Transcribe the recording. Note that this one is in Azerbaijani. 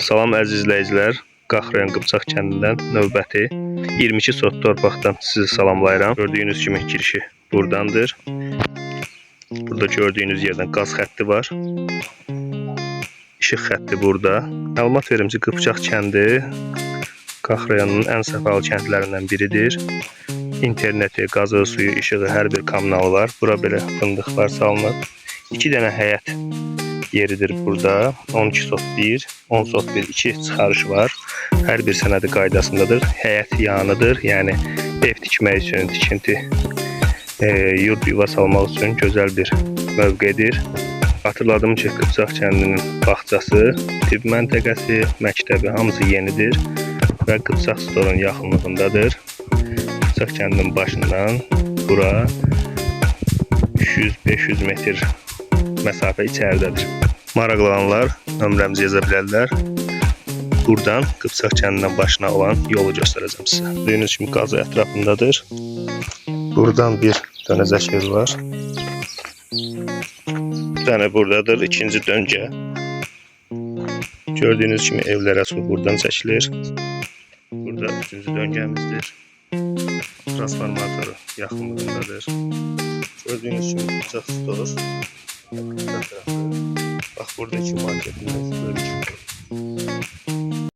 Salam əziz izləyicilər, Qaxrayan Qıpçaq kəndindən növbəti 22 sot torpaqdan sizi salamlayıram. Gördüyünüz kimi girişi buradandır. Burada gördüyünüz yerdən qaz xətti var. İşıq xətti burada. Məlumat verim ki, Qıpçaq kəndi Qaxrayanın ən səfalı kəndlərindən biridir. İnterneti, qazı, suyu, işığı, hər bir kommunalı var. Bura belə fındıqlar salınır. 2 dənə həyət yeridir burada. 12 sot 1, 10 sot 1, 2 çıxarış var. Hər bir sənədi qaydasındadır. Həyət yanıdır. Yəni ev tikmək üçün, tikinti, yurd yuva salmaq üçün gözəl bir mövqedir. Hatırladım ki, Qıpçaq kəndinin bağçası, tibb məntəqəsi, məktəbi hamısı yenidir və Qıpçaq storun yaxınlığındadır. Qıpçaq kəndinin başından bura 300-500 metr məsafə içəridədir. Maraqlananlar nömrəmizi yaza bilərlər. Buradan Qıpçaq kəndindən başına olan yolu göstərəcəm sizə. Gördüyünüz kimi qazı ətrafındadır. Buradan bir dönəcək ev var. Bir tane buradadır, ikinci döngə. Gördüyünüz kimi evlərə su buradan çəkilir. Burada üçüncü döngəmizdir. Transformatoru yaxınlığındadır. Gördüyünüz kimi Qıpçaq stor. Bax burada iki marketimiz.